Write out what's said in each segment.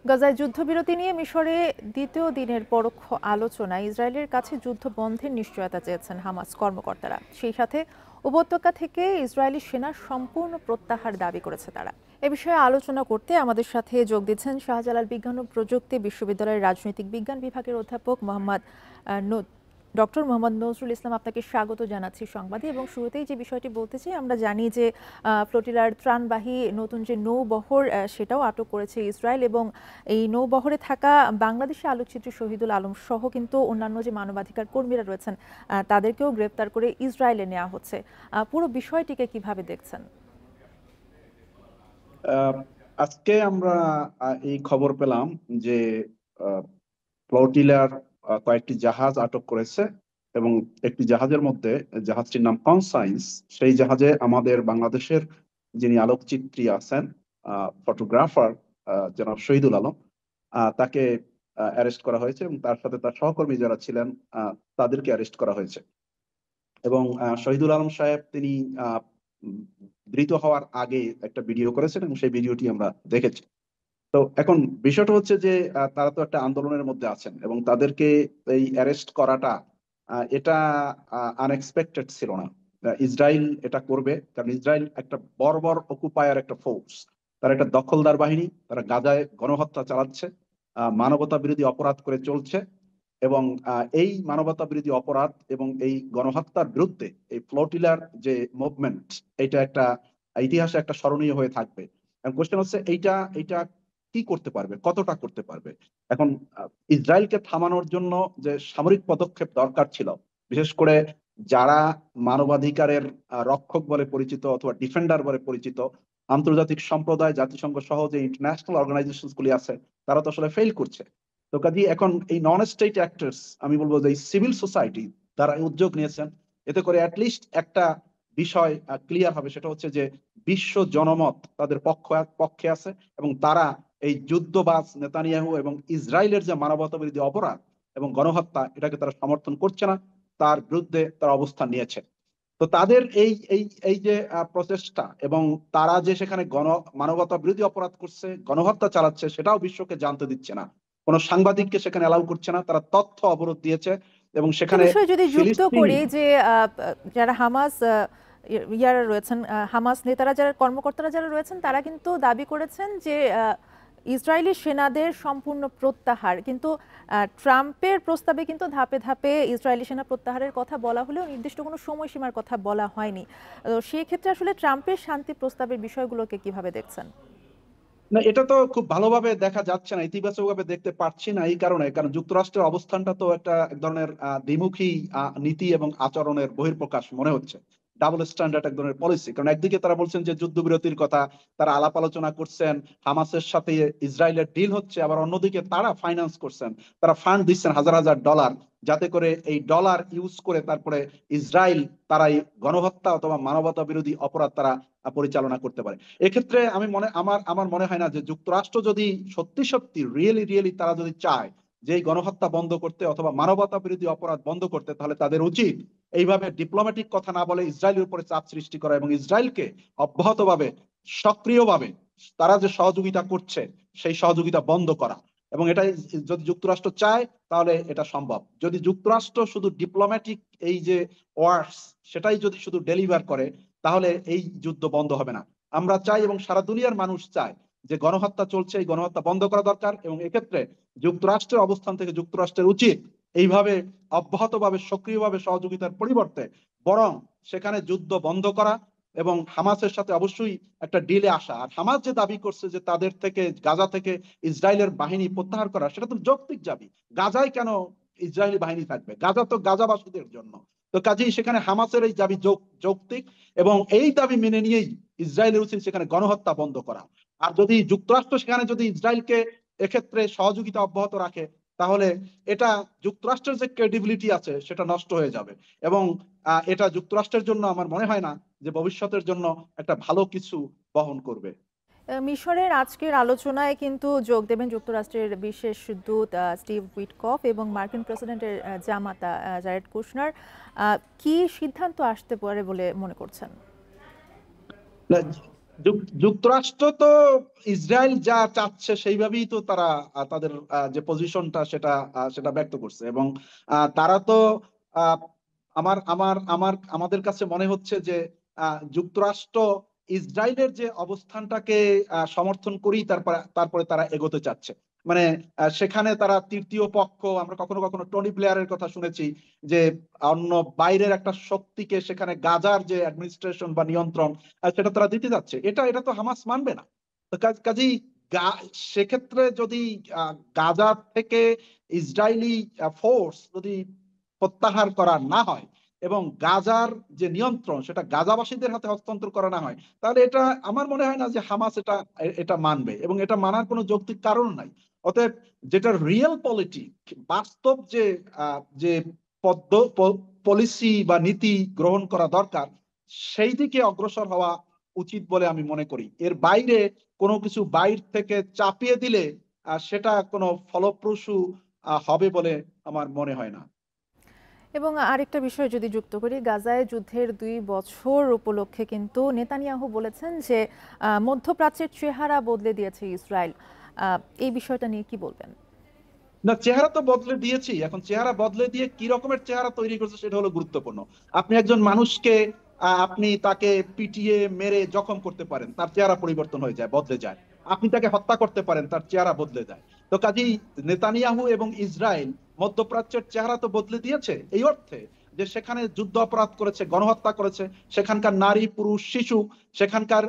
গাজায় যুদ্ধবিরতি নিয়ে মিশরে দ্বিতীয় দিনের পরোক্ষ আলোচনায় ইসরায়েলের কাছে যুদ্ধ বন্ধের নিশ্চয়তা চেয়েছেন হামাস কর্মকর্তারা। সেই সাথে উপত্যকা থেকে ইসরায়েলি সেনার সম্পূর্ণ প্রত্যাহার দাবি করেছে তারা। এ বিষয়ে আলোচনা করতে আমাদের সাথে যোগ দিচ্ছেন শাহজালাল বিজ্ঞান ও প্রযুক্তি বিশ্ববিদ্যালয়ের রাজনৈতিক বিজ্ঞান বিভাগের অধ্যাপক ডক্টর মোহাম্মদ নজরুল ইসলাম। আপনাকে স্বাগত জানাচ্ছি সংবাদে। এবং শুরুতেই যে বিষয়টি বলতে চাই, আমরা জানি যে ফ্লোটিলার ত্রাণবাহী নতুন যে নৌবহর সেটাও আটক করেছে ইসরায়েল, এবং এই নৌবহরে থাকা বাংলাদেশি আলোকচিত্রী শহীদুল আলম সহ কিন্তু অন্যান্য যে মানবাধিকার কর্মীরা রয়েছেন তাদেরকেও গ্রেপ্তার করে ইসরায়েলে নেওয়া হচ্ছে। পুরো বিষয়টিকে কিভাবে দেখছেন? আজকে আমরা এই খবর পেলাম যে ফ্লোটিলার কয়েকটি জাহাজ আটক করেছে এবং একটি জাহাজের মধ্যে, জাহাজটির নাম কনসাইন্স, সেই জাহাজে আমাদের বাংলাদেশের যিনি আলোকচিত্রী আছেন, ফটোগ্রাফার জনাব শহীদুল আলম, তাকে অ্যারেস্ট করা হয়েছে এবং তার সাথে তার সহকর্মী যারা ছিলেন তাদেরকে অ্যারেস্ট করা হয়েছে। এবং শহীদুল আলম সাহেব তিনি ধৃত হওয়ার আগে একটা ভিডিও করেছেন এবং সেই ভিডিওটি আমরা দেখেছি। তো এখন বিষয়টা হচ্ছে যে তারা তো একটা আন্দোলনের মধ্যে আছেন এবং তাদেরকে এই অ্যারেস্ট করাটা এটা আনএক্সপেক্টেড ছিল না। ইসরায়েল এটা করবে কারণ ইসরায়েল একটা বর্বর অকুপায়ার একটা ফোর্স, তারা একটা দখলদার বাহিনী, তারা গাজায় গণহত্যা চালাচ্ছে, মানবতা বিরোধী অপরাধ করে চলছে। এবং এই মানবতা বিরোধী অপরাধ এবং এই গণহত্যার বিরুদ্ধে এই ফ্লোটিলার যে মুভমেন্ট, এটা একটা ইতিহাসে একটা স্মরণীয় হয়ে থাকবে। এখন কোশ্চেন হচ্ছে এইটা এইটা কি করতে পারবে, কতটা করতে পারবে। এখন ইসরায়েলকে থামানোর জন্য যে সামরিক পদক্ষেপ দরকার ছিল, বিশেষ করে যারা মানবাধিকারের রক্ষক বলে পরিচিত অথবা ডিফেন্ডার বলে পরিচিত, আন্তর্জাতিক সম্প্রদায়, জাতিসংঘ সহ যে ইন্টারন্যাশনাল অর্গানাইজেশন গুলি আছে, তারা তো আসলে ফেল করছে। তো কাজে এখন এই নন স্টেট অ্যাক্টরস, আমি বলবো যে সিভিল সোসাইটি তারা উদ্যোগ নিয়েছেন, এতে করে অ্যাটলিস্ট একটা বিষয় ক্লিয়ার হবে, সেটা হচ্ছে যে বিশ্ব জনমত তাদের পক্ষে আছে এবং তারা এই যুদ্ধবাজ নেতানিয়াহু এবং ইসরায়েলের যে মানবতা বিরোধী অপরাধ এবং গণহত্যা, এটাকে তারা সমর্থন করছে না, তার বিরুদ্ধে তারা অবস্থান নিয়েছে। তো তাদের এই এই এই যে প্রচেষ্টা এবং তারা যে সেখানে মানবতা বিরোধী অপরাধ করছে, গণহত্যা চালাচ্ছে, সেটাও বিশ্বকে জানতে দিচ্ছে না। কোন সাংবাদিককে সেখানে অ্যালাউ করছে না, তারা তথ্য অবরোধ দিয়েছে এবং একটি সেখানে বিষয় যদি যুক্ত ফিলিস্তিনি করি যে যারা হামাস ইয়ারা রয়েছেন, হামাস নেতারা যারা কর্মকর্তারা যারা রয়েছেন তারা কিন্তু দাবি করেছেন যে ইসরায়েলি সেনাদের সম্পূর্ণ প্রত্যাহার, কিন্তু ট্রাম্পের প্রস্তাবে কিন্তু ধাপে ধাপে ইসরায়েলি সেনা প্রত্যাহারের কথা বলা হলেও নির্দিষ্ট কোনো সময়সীমার কথা বলা হয়নি। তো সেই ক্ষেত্রে আসলে ট্রাম্পের শান্তি প্রস্তাবের বিষয়গুলোকে কিভাবে দেখছেন? না, এটা তো খুব ভালোভাবে দেখা যাচ্ছে না, ইতিবাচক ভাবে দেখতে পাচ্ছি না। এই কারণে, কারণ যুক্তরাষ্ট্রের অবস্থানটা তো একটা এক ধরনের দ্বিমুখী নীতি এবং আচরণের বহিঃপ্রকাশ মনে হচ্ছে। ডাবল স্ট্যান্ডার্ড এক ধরনের পলিসি। কারণ একদিকে তারা বলছেন যে যুদ্ধবিরতির কথা, তারা আলাপ আলোচনা করছেন, হামাসের সাথে ইসরায়েলের ডিল হচ্ছে, আবার অন্যদিকে তারা ফাইন্যান্স করছেন, তারা ফান্ড দিচ্ছেন হাজার হাজার ডলার, যাতে করে এই ডলার ইউজ করে তারপরে ইসরায়েল তারা এই গণহত্যা অথবা মানবতা বিরোধী অপরাধ তারা পরিচালনা করতে পারে। এক্ষেত্রে আমি আমার মনে হয় না যে যুক্তরাষ্ট্র যদি সত্যি সত্যি রিয়েলি তারা যদি চায় যে এই গণহত্যা বন্ধ করতে অথবা মানবতা বিরোধী অপরাধ বন্ধ করতে, তাহলে তাদের উচিত এইভাবে ডিপ্লোম্যাটিক কথা না বলে ইসরায়েলের উপরে চাপ সৃষ্টি করা এবং ইসরায়েলকে অব্যাহতভাবে, সক্রিয়ভাবে তারা যে সহযোগিতা করছে সেই সহযোগিতা বন্ধ করা। এবং এটা যদি যুক্তরাষ্ট্র চায় তাহলে এটা সম্ভব। যদি যুক্তরাষ্ট্র শুধু ডিপ্লোম্যাটিক এই যে ওয়ার্ডস সেটাই যদি শুধু ডেলিভার করে, তাহলে এই যুদ্ধ বন্ধ হবে না। আমরা চাই এবং সারা দুনিয়ার মানুষ চায় যে গণহত্যা চলছে, এই গণহত্যা বন্ধ করা দরকার এবং এক্ষেত্রে যুক্তরাষ্ট্রের অবস্থান থেকে যুক্তরাষ্ট্রের উচিত এইভাবে অব্যাহতভাবে সক্রিয়ভাবে সহযোগিতার পরিবর্তে বরং সেখানে যুদ্ধ বন্ধ করা এবং হামাসের সাথে অবশ্যই একটা ডিলে আসা। আর হামাস যে দাবি করছে যে তাদের থেকে, গাজা থেকে ইসরায়েলের বাহিনী প্রত্যাহার করা, সেটা তো যৌক্তিক দাবি। গাজায় কেন ইসরায়েলি বাহিনী থাকবে? গাজা তো গাজাবাসীদের জন্য। তো কাজেই সেখানে হামাসের এই দাবি যৌক্তিক এবং এই দাবি মেনে নিয়েই ইসরায়েলের উচিত সেখানে গণহত্যা বন্ধ করা। আর যদি যুক্তরাষ্ট্র সেখানে যদি ইসরায়েলকে এক্ষেত্রে সহযোগিতা অব্যাহত রাখে, তাহলে এটা যুক্তরাষ্ট্রের যে ক্রেডিবিলিটি আছে সেটা নষ্ট হয়ে যাবে এবং এটা যুক্তরাষ্ট্রের জন্য আমার মনে হয় না যে ভবিষ্যতের জন্য একটা ভালো কিছু বহন করবে। মিশরের আজকের আলোচনায় কিন্তু যোগ দেবেন যুক্তরাষ্ট্রের বিশেষ দূত স্টিভ উইটকফ এবং মার্কিন প্রেসিডেন্টের জামাতা জারেড কুশনার। কি সিদ্ধান্ত আসতে পারে বলে মনে করছেন? যুক্তরাষ্ট্র তো ইসরায়েল যা চাচ্ছে সেইভাবেই তো তারা তাদের যে পজিশনটা সেটা ব্যক্ত করছে, এবং তারা তো আহ, আমাদের কাছে মনে হচ্ছে যে যুক্তরাষ্ট্র ইসরায়েলের যে অবস্থানটাকে সমর্থন করেই তারপরে তারা এগোতে চাচ্ছে। মানে সেখানে তারা তৃতীয় পক্ষ, আমরা কখনো কখনো টনি ব্লেয়ারের কথা শুনেছি যে অন্য বাইরের একটা শক্তিকে সেখানে গাজার যে অ্যাডমিনিস্ট্রেশন বা নিয়ন্ত্রণ সেটা তারা দিতে যাচ্ছে। এটা তো হামাস মানবে না। তো কাজেই সেক্ষেত্রে যদি গাজা থেকে ইসরায়েলি ফোর্স যদি প্রত্যাহার করা না হয় এবং গাজার যে নিয়ন্ত্রণ সেটা গাজাবাসীদের হাতে হস্তান্তর করা না হয়, তাহলে এটা আমার মনে হয় না যে হামাস এটা মানবে, এবং এটা মানার কোনো যৌক্তিক কারণ নাই। অতএব যেটা রিয়েল পলিটিক, বাস্তব যে পলিসি বা নীতি গ্রহণ করা দরকার, সেই দিকে অগ্রসর হওয়া উচিত বলে আমি মনে করি। এর বাইরে কোনো কিছু বাইর থেকে চাপিয়ে দিলে সেটা কোনো ফলপ্রসূ হবে বলে আমার মনে হয় না। এবং আরেকটা বিষয় যদি যুক্ত করি, গাজায় যুদ্ধের 2 বছর উপলক্ষে কিন্তু নেতানিয়াহু বলেছেন যে মধ্যপ্রাচ্যের চেহারা বদলে দিয়েছে ইসরায়েল। এই বিষয়টা নিয়ে কি বলবেন? না, চেহারা তো বদলে দিয়েছি। এখন চেহারা বদলে দিয়ে কি রকমের চেহারা তৈরি করছে সেটা হলো গুরুত্বপূর্ণ। আপনি একজন মানুষকে আপনি তাকে পিটিয়ে মেরে জখম করতে পারেন, তার চেহারা পরিবর্তন হয়ে যায়, বদলে যায়। আপনি তাকে হত্যা করতে পারেন, তার চেহারা বদলে যায়। তো কাজেই নেতানিয়াহু এবং ইসরায়েল মধ্যপ্রাচ্যের চেহারা তো বদলে দিয়েছে, এই অর্থে যে সেখানে যুদ্ধ অপরাধ করেছে, গণহত্যা করেছে, সেখানকার নারী পুরুষ শিশু, সেখানকার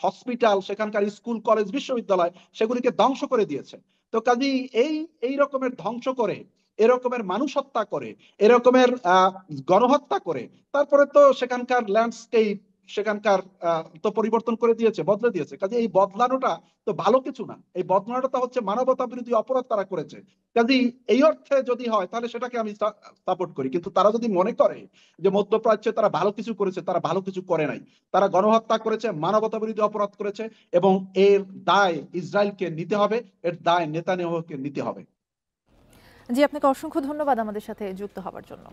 হসপিটাল, সেখানকার স্কুল কলেজ বিশ্ববিদ্যালয় সেগুলিকে ধ্বংস করে দিয়েছে। তো কাজেই এই রকমের ধ্বংস করে, এরকমের মানুষ হত্যা করে, এরকমের গণহত্যা করে তারপরে তো সেখানকার ল্যান্ডস্কেপ, সেখানকার তো পরিবর্তন করে দিয়েছে, বদলে দিয়েছে। কাজে এই বদলানোটা তো ভালো কিছু না, এই বদলানোটা হচ্ছে মানবতা বিরোধী অপরাধ তারা করেছে। কাজেই এই অর্থে যদি হয় তাহলে সেটাকে আমি সাপোর্ট করি। কিন্তু তারা যদি মনে করে যে মধ্যপ্রাচ্যে তারা ভালো কিছু করেছে, তারা ভালো কিছু করে নাই। তারা গণহত্যা করেছে, মানবতা বিরোধী অপরাধ করেছে, এবং এর দায় ইসরায়েলকে নিতে হবে, এর দায় নেতানিয়াহুকে নিতে হবে। জি, আপনাকে অসংখ্য ধন্যবাদ আমাদের সাথে যুক্ত হওয়ার জন্য।